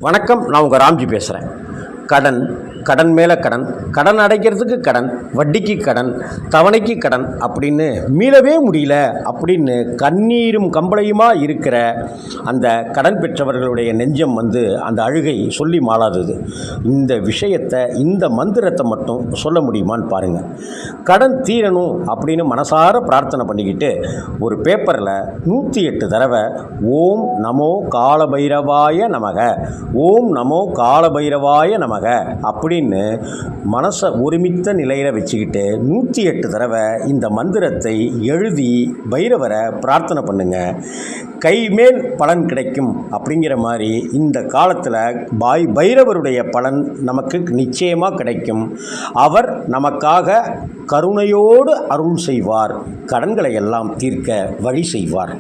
வணக்கம். நான் உங்கள் ராம்ஜி பேசுகிறேன். கடன், கடன் மேலே கடன், கடன் அடைக்கிறதுக்கு கடன், வட்டிக்கு கடன், தவணைக்கு கடன் அப்படின்னு மீளவே முடியல அப்படின்னு கண்ணீரும் கம்பளையுமா இருக்கிற அந்த கடன் பெற்றவர்களுடைய நெஞ்சம் அந்த அழுகை சொல்லி மாளாதது. இந்த விஷயத்தை, இந்த மந்திரத்தை மட்டும் சொல்ல முடியுமான்னு பாருங்கள். கடன் தீரணும் அப்படின்னு மனசார பிரார்த்தனை பண்ணிக்கிட்டு ஒரு பேப்பரில் 108 தடவை ஓம் நமோ காலபைரவாய நமக, ஓம் நமோ காலபைரவாய நமக அப்படின்னு மனசை ஒருமித்த நிலையில் வச்சுக்கிட்டு 108 தடவை இந்த மந்திரத்தை எழுதி பைரவரை பிரார்த்தனை பண்ணுங்க. கைமேல் பலன் கிடைக்கும் அப்படிங்கிற மாதிரி இந்த காலத்தில் பைரவருடைய பலன் நமக்கு நிச்சயமாக கிடைக்கும். அவர் நமக்காக கருணையோடு அருள் செய்வார், கடன்களை எல்லாம் தீர்க்க வழி செய்வார்.